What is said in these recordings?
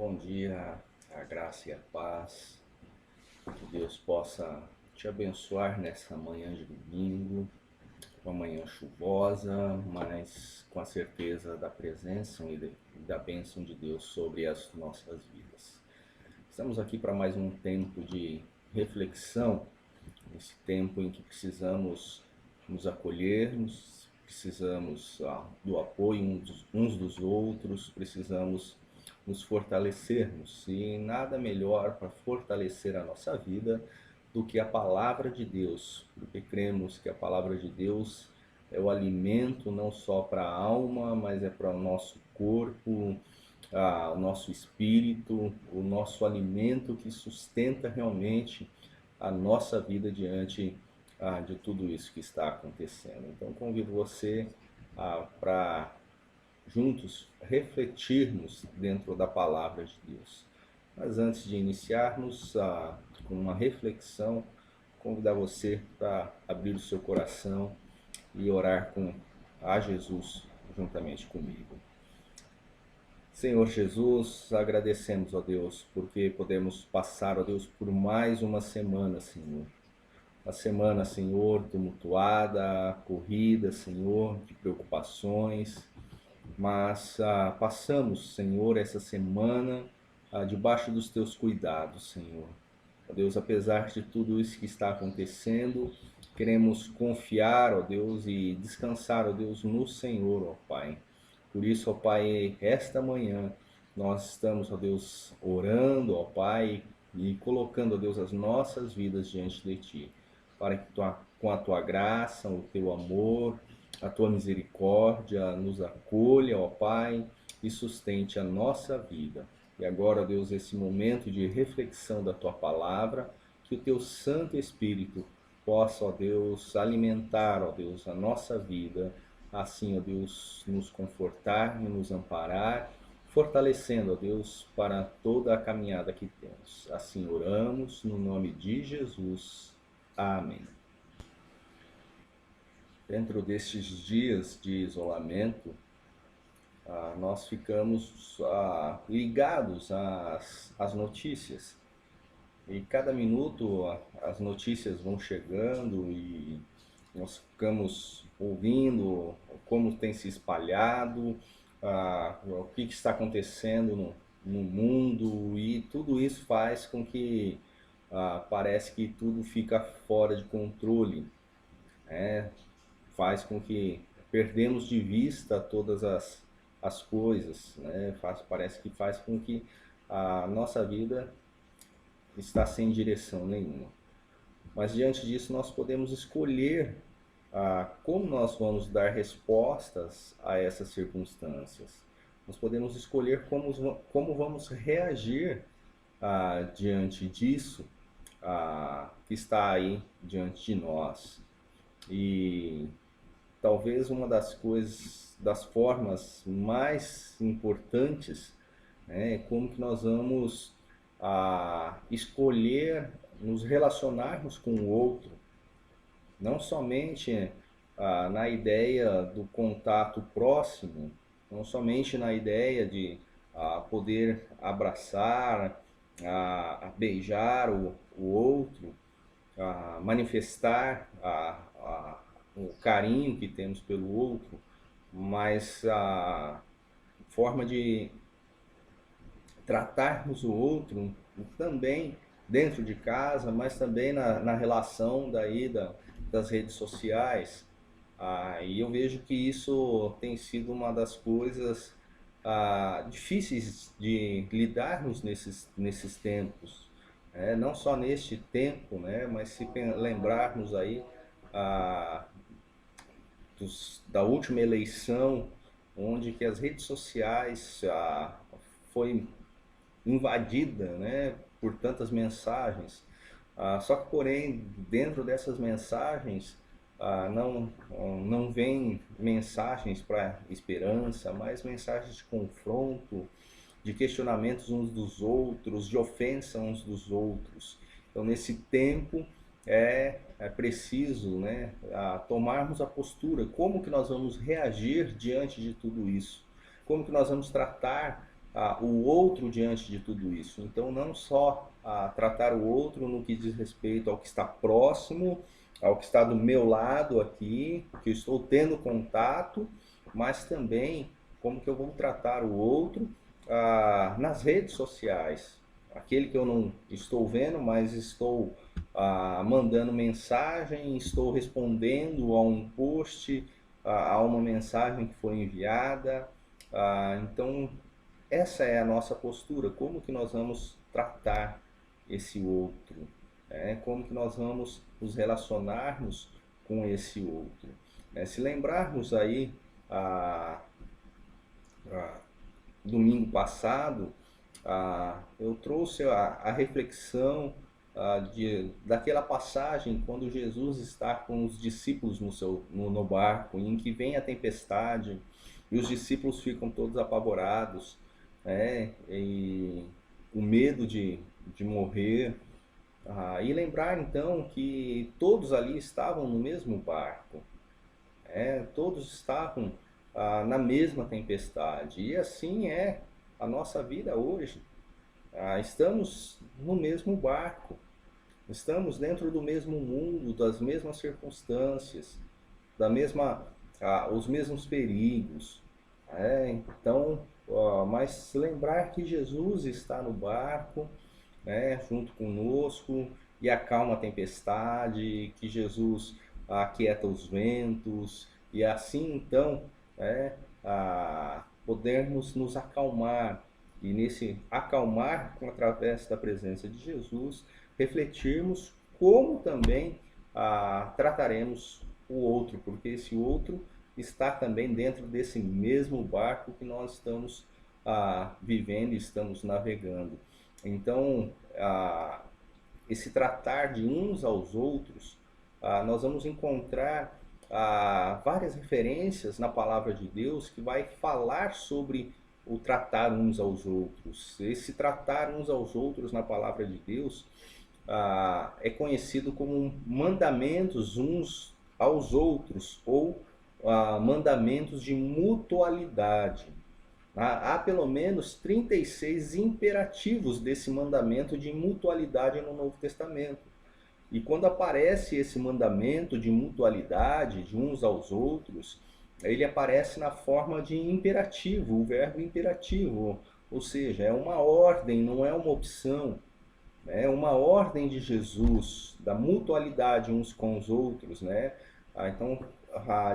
Bom dia, a graça e a paz, que Deus possa te abençoar nessa manhã de domingo, uma manhã chuvosa, mas com a certeza da presença e da bênção de Deus sobre as nossas vidas. Estamos aqui para mais um tempo de reflexão, esse tempo em que precisamos nos acolhermos, precisamos do apoio uns dos outros, precisamos nos fortalecermos. E nada melhor para fortalecer a nossa vida do que a palavra de Deus, porque cremos que a palavra de Deus é o alimento não só para a alma, mas é para o nosso corpo, o nosso espírito, o nosso alimento que sustenta realmente a nossa vida diante de tudo isso que está acontecendo. Então convido você para juntos refletirmos dentro da palavra de Deus. Mas antes de iniciarmos com uma reflexão, convidar você para abrir o seu coração e orar a Jesus juntamente comigo. Senhor Jesus, agradecemos, ó Deus, porque podemos passar, ó Deus, por mais uma semana, Senhor. Uma semana, Senhor, tumultuada, corrida, Senhor, de preocupações, mas passamos, Senhor, essa semana debaixo dos Teus cuidados, Senhor. Ó Deus, apesar de tudo isso que está acontecendo, queremos confiar, ó Deus, e descansar, ó Deus, no Senhor, ó Pai. Por isso, ó Pai, esta manhã nós estamos, ó Deus, orando, ó Pai, e colocando, ó Deus, as nossas vidas diante de Ti, para que com a Tua graça, o Teu amor, a Tua misericórdia nos acolha, ó Pai, e sustente a nossa vida. E agora, ó Deus, esse momento de reflexão da Tua palavra, que o Teu Santo Espírito possa, ó Deus, alimentar, ó Deus, a nossa vida, assim, ó Deus, nos confortar e nos amparar, fortalecendo, ó Deus, para toda a caminhada que temos. Assim oramos, no nome de Jesus. Amém. Dentro destes dias de isolamento, nós ficamos ligados às notícias. E cada minuto as notícias vão chegando e nós ficamos ouvindo como tem se espalhado, o que está acontecendo no mundo, e tudo isso faz com que parece que tudo fica fora de controle, né? Faz com que perdemos de vista todas as coisas, né? Parece que faz com que a nossa vida está sem direção nenhuma. Mas diante disso nós podemos escolher como nós vamos dar respostas a essas circunstâncias. Nós podemos escolher como vamos reagir diante disso que está aí diante de nós. E talvez uma das formas mais importantes, né, é como que nós vamos escolher nos relacionarmos com o outro, não somente na ideia do contato próximo, não somente na ideia de poder abraçar, beijar o outro, manifestar o carinho que temos pelo outro, mas a forma de tratarmos o outro também dentro de casa, mas também na relação das redes sociais. E eu vejo que isso tem sido uma das coisas difíceis de lidarmos nesses tempos. Não só neste tempo, né, mas se lembrarmos aí da última eleição, onde que as redes sociais foi invadida, né, por tantas mensagens. Só que, porém, dentro dessas mensagens não vem mensagens para esperança, mas mensagens de confronto, de questionamentos uns dos outros, de ofensa uns dos outros. Então, nesse tempo é preciso, né, tomarmos a postura, como que nós vamos reagir diante de tudo isso, como que nós vamos tratar o outro diante de tudo isso. Então, não só tratar o outro no que diz respeito ao que está próximo, ao que está do meu lado aqui, que eu estou tendo contato, mas também como que eu vou tratar o outro nas redes sociais. Aquele que eu não estou vendo, mas estou mandando mensagem, estou respondendo a um post, a uma mensagem que foi enviada. Então, essa é a nossa postura. Como que nós vamos tratar esse outro? Como que nós vamos nos relacionarmos com esse outro? Se lembrarmos aí, domingo passado, eu trouxe a reflexão daquela passagem quando Jesus está com os discípulos no barco, em que vem a tempestade e os discípulos ficam todos apavorados, e com medo de morrer. E lembrar então que todos ali estavam no mesmo barco, todos estavam na mesma tempestade, e assim é a nossa vida hoje. Estamos no mesmo barco, estamos dentro do mesmo mundo, das mesmas circunstâncias, os mesmos perigos. Então, mas lembrar que Jesus está no barco, junto conosco, e acalma a tempestade, que Jesus aquieta os ventos, e assim então podermos nos acalmar, e nesse acalmar através da presença de Jesus, refletirmos como também trataremos o outro, porque esse outro está também dentro desse mesmo barco que nós estamos vivendo e estamos navegando. Então, esse tratar de uns aos outros, nós vamos encontrar várias referências na palavra de Deus que vai falar sobre o tratar uns aos outros. Esse tratar uns aos outros na palavra de Deus é conhecido como mandamentos uns aos outros, ou mandamentos de mutualidade. Há pelo menos 36 imperativos desse mandamento de mutualidade no Novo Testamento. E quando aparece esse mandamento de mutualidade de uns aos outros, ele aparece na forma de imperativo, o verbo imperativo, ou seja, é uma ordem, não é uma opção. É uma ordem de Jesus, da mutualidade uns com os outros, né? Então,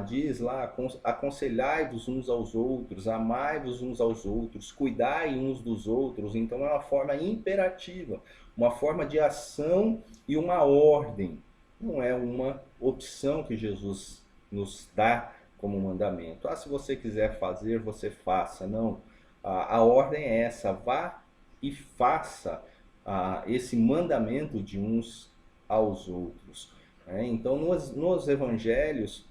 diz lá, aconselhai-vos uns aos outros, amai-vos uns aos outros, cuidai uns dos outros. Então, é uma forma imperativa, uma forma de ação e uma ordem. Não é uma opção que Jesus nos dá como mandamento. Se você quiser fazer, você faça. Não. A ordem é essa, vá e faça esse mandamento de uns aos outros. Então, nos evangelhos,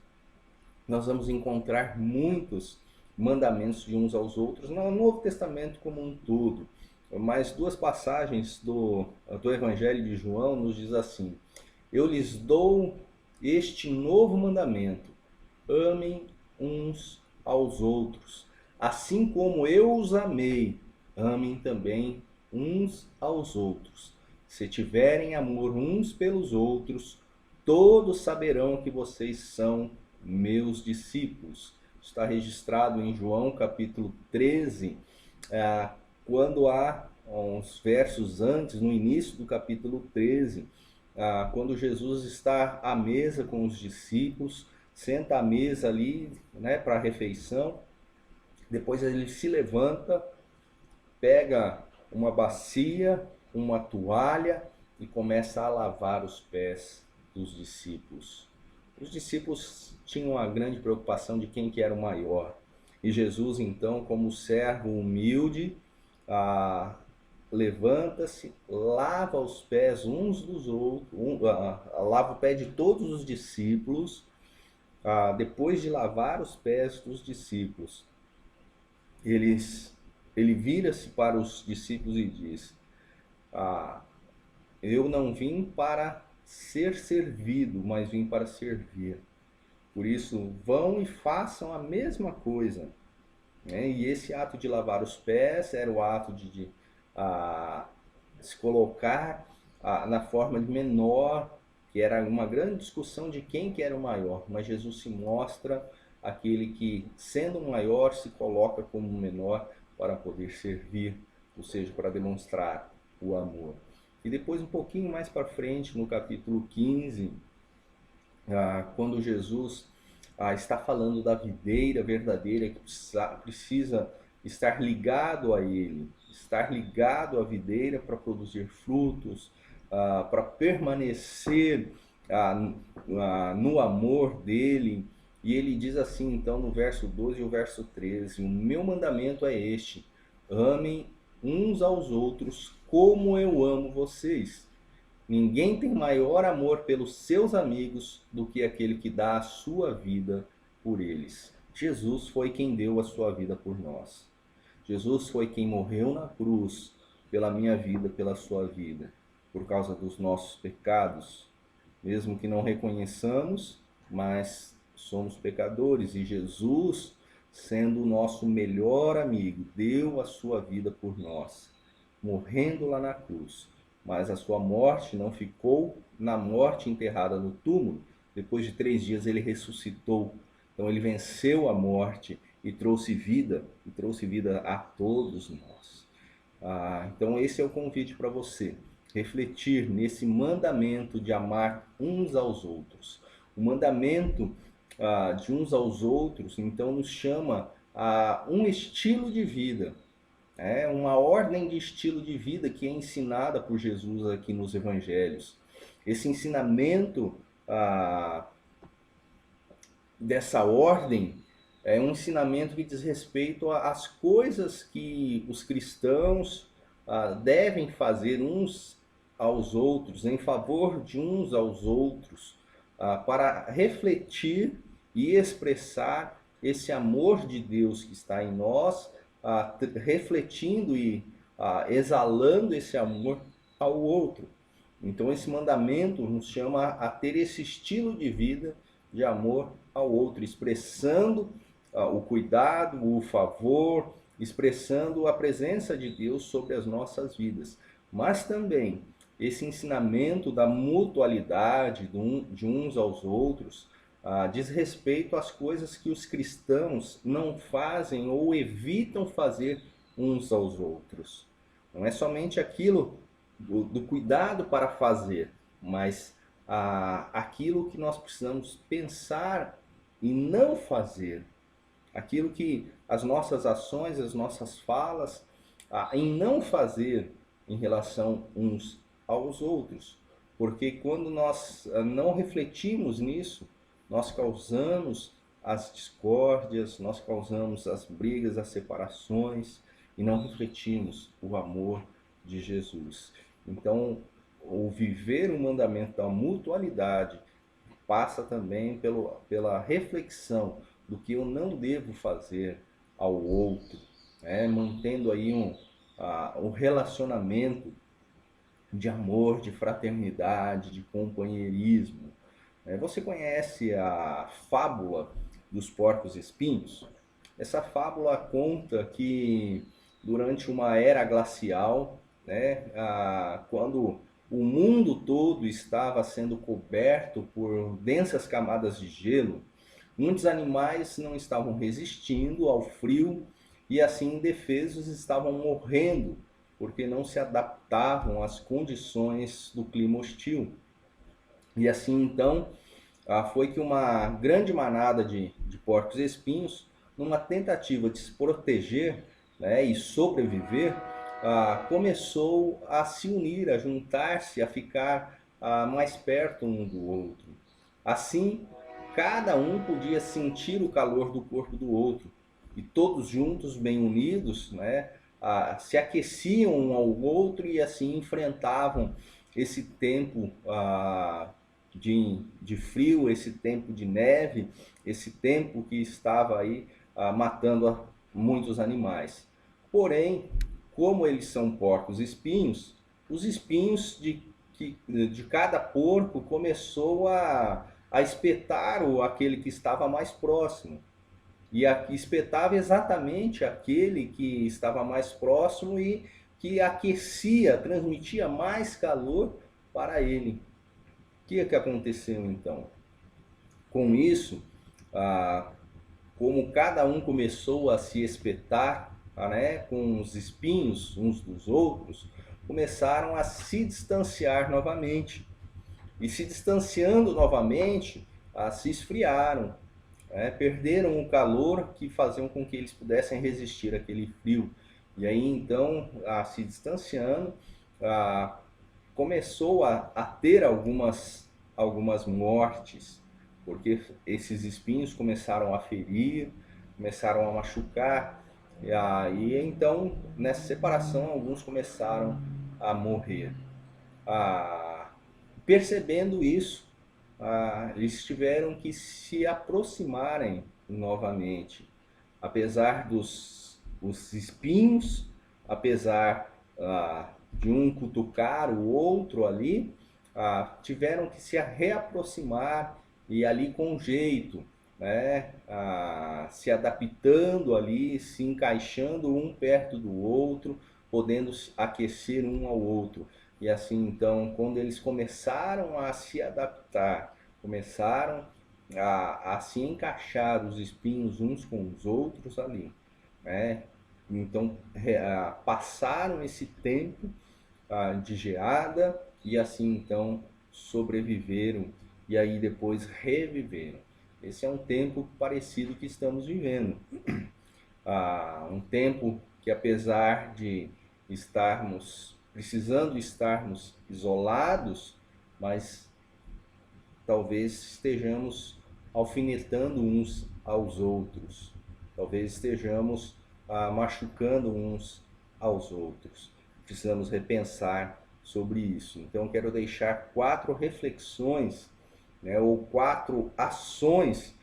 nós vamos encontrar muitos mandamentos de uns aos outros, no Novo Testamento como um todo. Mas duas passagens do Evangelho de João nos diz assim: eu lhes dou este novo mandamento, amem uns aos outros. Assim como eu os amei, amem também uns aos outros. Se tiverem amor uns pelos outros, todos saberão que vocês são meus discípulos. Está registrado em João capítulo 13, quando há uns versos antes, no início do capítulo 13, quando Jesus está à mesa com os discípulos, senta à mesa ali, para a refeição. Depois ele se levanta, pega uma bacia, uma toalha e começa a lavar os pés dos discípulos. Os discípulos tinham uma grande preocupação de quem que era o maior. E Jesus, então, como servo humilde, levanta-se, lava os pés uns dos outros, lava o pé de todos os discípulos. Depois de lavar os pés dos discípulos, ele vira-se para os discípulos e diz: eu não vim para ser servido, mas vim para servir. Por isso, vão e façam a mesma coisa. né? E esse ato de lavar os pés era o ato de ah, se colocar na forma de menor, que era uma grande discussão de quem que era o maior, mas Jesus se mostra aquele que, sendo o maior, se coloca como o menor para poder servir, ou seja, para demonstrar o amor. E depois, um pouquinho mais para frente, no capítulo 15, quando Jesus está falando da videira verdadeira que precisa estar ligado a Ele, estar ligado à videira para produzir frutos, para permanecer no amor dele. E ele diz assim, então, no verso 12 e o verso 13: o meu mandamento é este: amem uns aos outros como eu amo vocês. Ninguém tem maior amor pelos seus amigos do que aquele que dá a sua vida por eles. Jesus foi quem deu a sua vida por nós. Jesus foi quem morreu na cruz pela minha vida, pela sua vida, por causa dos nossos pecados, mesmo que não reconheçamos, mas somos pecadores, e Jesus, sendo o nosso melhor amigo, deu a sua vida por nós, morrendo lá na cruz. Mas a sua morte não ficou na morte, enterrada no túmulo. Depois de 3 dias ele ressuscitou. Então ele venceu a morte e trouxe vida a todos nós. Então esse é o convite para você, refletir nesse mandamento de amar uns aos outros. O mandamento de uns aos outros, então, nos chama a um estilo de vida, uma ordem de estilo de vida que é ensinada por Jesus aqui nos evangelhos. Esse ensinamento dessa ordem é um ensinamento que diz respeito às coisas que os cristãos devem fazer uns aos outros, em favor de uns aos outros, para refletir e expressar esse amor de Deus que está em nós, refletindo e exalando esse amor ao outro. Então esse mandamento nos chama a ter esse estilo de vida de amor ao outro, expressando o cuidado, o favor, expressando a presença de Deus sobre as nossas vidas. Mas também esse ensinamento da mutualidade de uns aos outros diz respeito às coisas que os cristãos não fazem ou evitam fazer uns aos outros. Não é somente aquilo do cuidado para fazer, mas aquilo que nós precisamos pensar e não fazer. Aquilo que as nossas ações, as nossas falas, em não fazer em relação uns aos outros. Porque quando nós não refletimos nisso, nós causamos as discórdias, nós causamos as brigas, as separações, e não refletimos o amor de Jesus. Então, o viver o mandamento da mutualidade passa também pela reflexão do que eu não devo fazer ao outro, mantendo aí um relacionamento de amor, de fraternidade, de companheirismo. Você conhece a fábula dos porcos-espinhos? Essa fábula conta que durante uma era glacial, quando o mundo todo estava sendo coberto por densas camadas de gelo, muitos animais não estavam resistindo ao frio e assim indefesos estavam morrendo porque não se adaptavam às condições do clima hostil. E assim então foi que uma grande manada de porcos-espinhos, numa tentativa de se proteger, e sobreviver, começou a se unir, a juntar-se, a ficar mais perto um do outro. Assim, cada um podia sentir o calor do corpo do outro, e todos juntos, bem unidos, se aqueciam um ao outro e assim enfrentavam esse tempo de frio, esse tempo de neve, esse tempo que estava aí matando muitos animais. Porém, como eles são porcos espinhos, os espinhos de cada porco começou a espetar aquele que estava mais próximo. e espetava exatamente aquele que estava mais próximo e que aquecia, transmitia mais calor para ele. O que é que aconteceu então? Com isso, como cada um começou a se espetar, né, com os espinhos uns dos outros, começaram a se distanciar novamente. E se distanciando novamente, se esfriaram, né, perderam o calor que faziam com que eles pudessem resistir àquele frio. E aí então, se distanciando, começou a ter algumas mortes, porque esses espinhos começaram a ferir, começaram a machucar, e aí então nessa separação alguns começaram a morrer. Percebendo isso, eles tiveram que se aproximarem novamente, apesar os espinhos, apesar de um cutucar o outro ali, tiveram que se reaproximar e ali com jeito, né, se adaptando ali, se encaixando um perto do outro, podendo aquecer um ao outro. E assim, então, quando eles começaram a se adaptar, começaram a se encaixar os espinhos uns com os outros ali, né? Então, passaram esse tempo de geada e assim, então, sobreviveram e aí depois reviveram. Esse é um tempo parecido que estamos vivendo. Um tempo que, apesar de estarmos isolados, mas talvez estejamos alfinetando uns aos outros, talvez estejamos machucando uns aos outros. Precisamos repensar sobre isso. Então, quero deixar 4 reflexões, né, ou 4 ações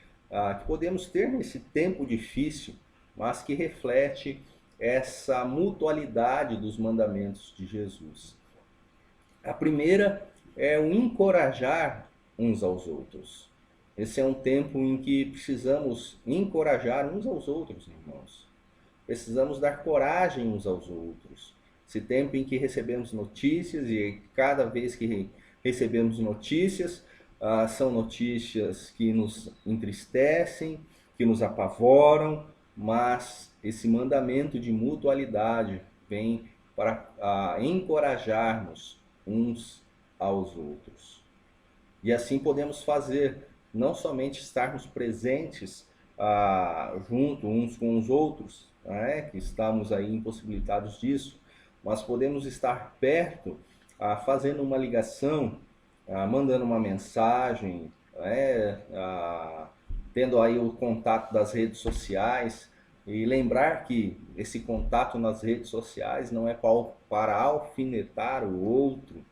que podemos ter nesse tempo difícil, mas que reflete essa mutualidade dos mandamentos de Jesus. A primeira é o encorajar uns aos outros. Esse é um tempo em que precisamos encorajar uns aos outros, irmãos. Precisamos dar coragem uns aos outros. Esse tempo em que recebemos notícias e cada vez que recebemos notícias, são notícias que nos entristecem, que nos apavoram, mas esse mandamento de mutualidade vem para encorajar-nos uns aos outros. E assim podemos fazer, não somente estarmos presentes junto uns com os outros, né, que estamos aí impossibilitados disso, mas podemos estar perto, fazendo uma ligação, mandando uma mensagem, né, tendo aí o contato das redes sociais, e lembrar que esse contato nas redes sociais não é para alfinetar o outro,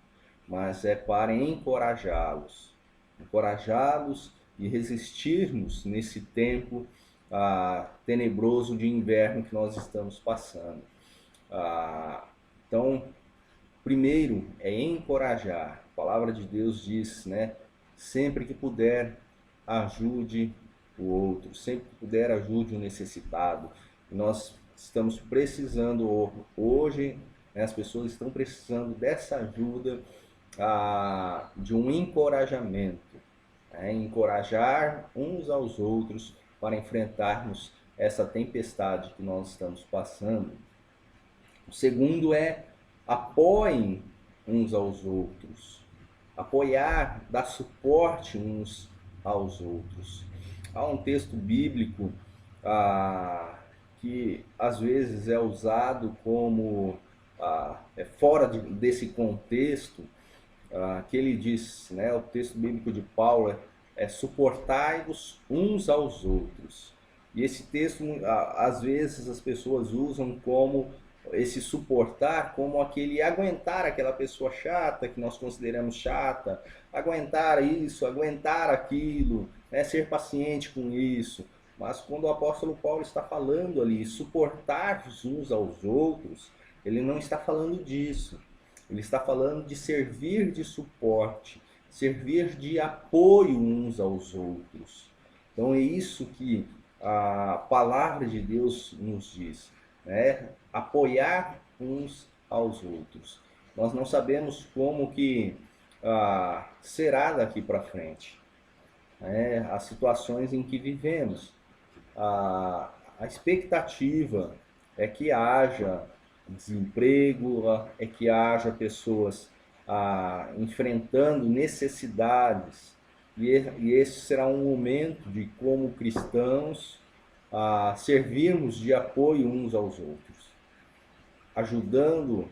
mas é para encorajá-los e resistirmos nesse tempo tenebroso de inverno que nós estamos passando. Então, primeiro é encorajar. A palavra de Deus diz, né? Sempre que puder, ajude o outro. Sempre que puder, ajude o necessitado. E nós estamos precisando hoje, né, as pessoas estão precisando dessa ajuda, de um encorajamento. Encorajar uns aos outros para enfrentarmos essa tempestade que nós estamos passando. O segundo é apoiem uns aos outros. Apoiar, dar suporte uns aos outros. Há um texto bíblico que às vezes é usado como fora desse contexto, que ele diz, né, o texto bíblico de Paulo é suportai-vos uns aos outros. E esse texto, às vezes as pessoas usam como esse suportar, como aquele aguentar aquela pessoa chata, que nós consideramos chata, aguentar isso, aguentar aquilo, né, ser paciente com isso. Mas quando o apóstolo Paulo está falando ali, suportar uns aos outros, ele não está falando disso. Ele está falando de servir de suporte, servir de apoio uns aos outros. Então é isso que a palavra de Deus nos diz, né? Apoiar uns aos outros. Nós não sabemos como que será daqui para frente, né? As situações em que vivemos. A expectativa é que haja desemprego, é que haja pessoas enfrentando necessidades, e esse será um momento de, como cristãos, servirmos de apoio uns aos outros, ajudando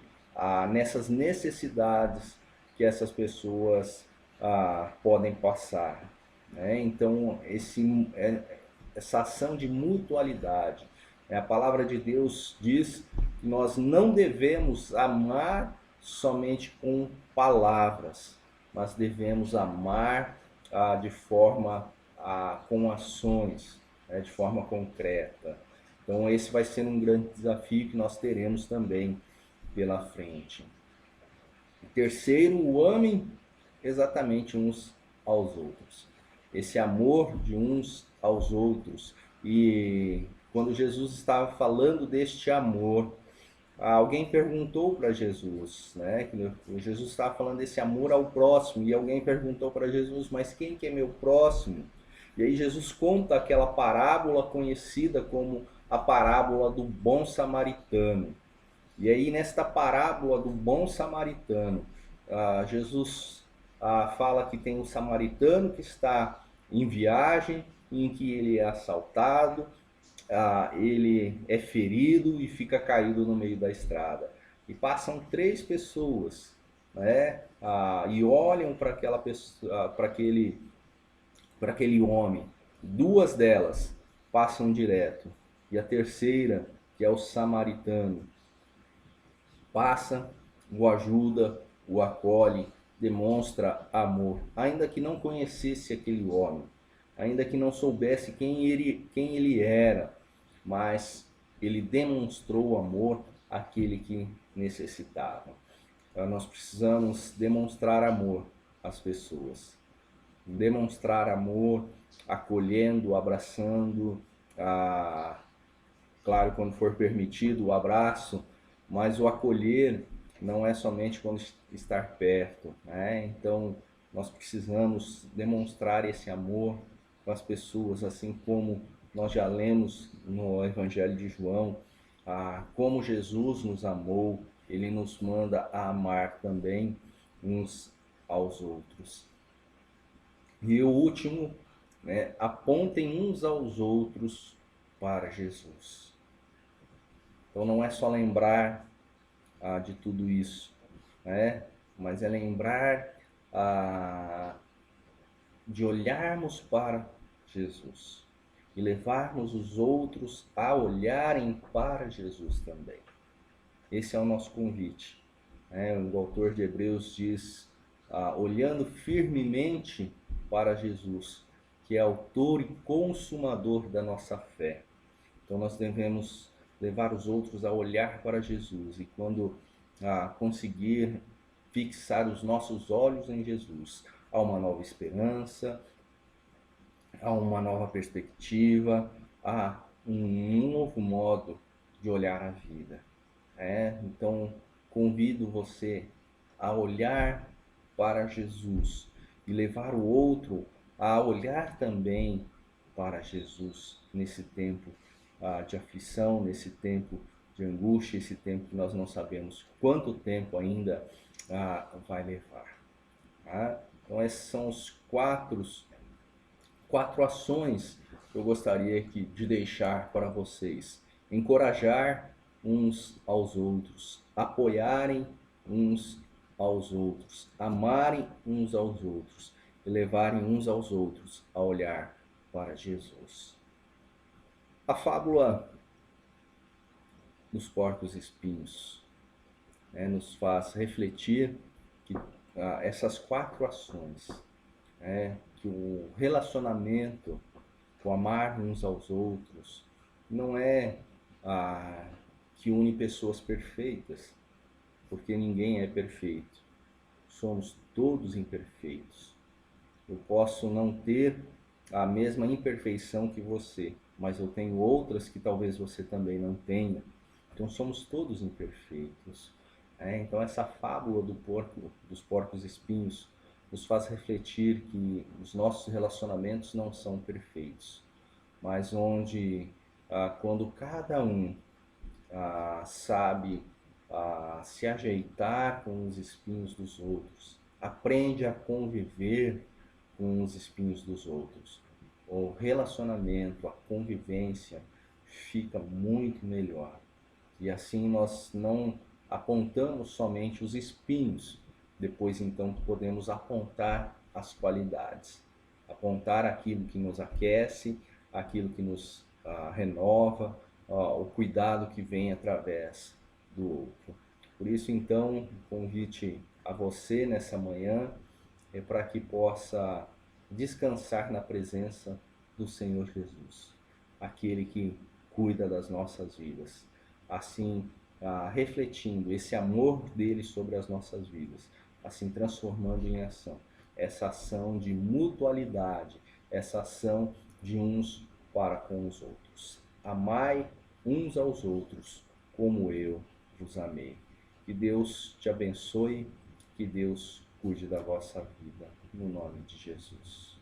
nessas necessidades que essas pessoas podem passar, né? Então, essa ação de mutualidade, a palavra de Deus diz que nós não devemos amar somente com palavras, mas devemos amar de forma com ações, né, de forma concreta. Então esse vai ser um grande desafio que nós teremos também pela frente. Terceiro, o amem exatamente uns aos outros. Esse amor de uns aos outros. E quando Jesus estava falando deste amor, alguém perguntou para Jesus, né? Que Jesus estava falando desse amor ao próximo, e alguém perguntou para Jesus, mas quem que é meu próximo? E aí Jesus conta aquela parábola conhecida como a parábola do bom samaritano. E aí nesta parábola do bom samaritano, Jesus fala que tem um samaritano que está em viagem, em que ele é assaltado, ele é ferido e fica caído no meio da estrada. E passam três pessoas, né? E olham para aquela pessoa, para aquele homem. Duas delas passam direto, e a terceira, que é o samaritano, passa, o ajuda, o acolhe, demonstra amor, ainda que não conhecesse aquele homem, ainda que não soubesse quem ele era, mas ele demonstrou amor àquele que necessitava. Então, nós precisamos demonstrar amor às pessoas, demonstrar amor, acolhendo, abraçando, claro, quando for permitido, o abraço, mas o acolher não é somente quando estar perto, né? Então, nós precisamos demonstrar esse amor com as pessoas, assim como nós já lemos no Evangelho de João, como Jesus nos amou, ele nos manda a amar também uns aos outros. E o último, né, apontem uns aos outros para Jesus. Então não é só lembrar de tudo isso, né? Mas é lembrar de olharmos para Jesus e levarmos os outros a olharem para Jesus também. Esse é o nosso convite, né? O autor de Hebreus diz, olhando firmemente para Jesus, que é autor e consumador da nossa fé. Então nós devemos levar os outros a olhar para Jesus, e quando conseguir fixar os nossos olhos em Jesus, há uma nova esperança, há uma nova perspectiva, há um novo modo de olhar a vida. Então convido você a olhar para Jesus e levar o outro a olhar também para Jesus nesse tempo de aflição, nesse tempo de angústia, esse tempo que nós não sabemos quanto tempo ainda vai levar. Tá? Então essas são os quatro ações que eu gostaria de deixar para vocês. Encorajar uns aos outros, apoiarem uns aos outros, amarem uns aos outros e levarem uns aos outros a olhar para Jesus. A fábula dos porcos espinhos, né, nos faz refletir que essas quatro ações, que o relacionamento, o amar uns aos outros, não é que une pessoas perfeitas, porque ninguém é perfeito. Somos todos imperfeitos. Eu posso não ter a mesma imperfeição que você, mas eu tenho outras que talvez você também não tenha. Então somos todos imperfeitos. Então essa fábula do porco, dos porcos espinhos, nos faz refletir que os nossos relacionamentos não são perfeitos, mas onde quando cada um sabe se ajeitar com os espinhos dos outros, aprende a conviver com os espinhos dos outros, o relacionamento, a convivência fica muito melhor. E assim nós não apontamos somente os espinhos, depois então podemos apontar as qualidades, apontar aquilo que nos aquece, aquilo que nos renova, o cuidado que vem através do outro. Por isso então, o convite a você nessa manhã é para que possa descansar na presença do Senhor Jesus, aquele que cuida das nossas vidas. Assim, refletindo esse amor dele sobre as nossas vidas, assim transformando em ação, essa ação de mutualidade, essa ação de uns para com os outros. Amai uns aos outros como eu vos amei. Que Deus te abençoe, que Deus cuide da vossa vida, no nome de Jesus.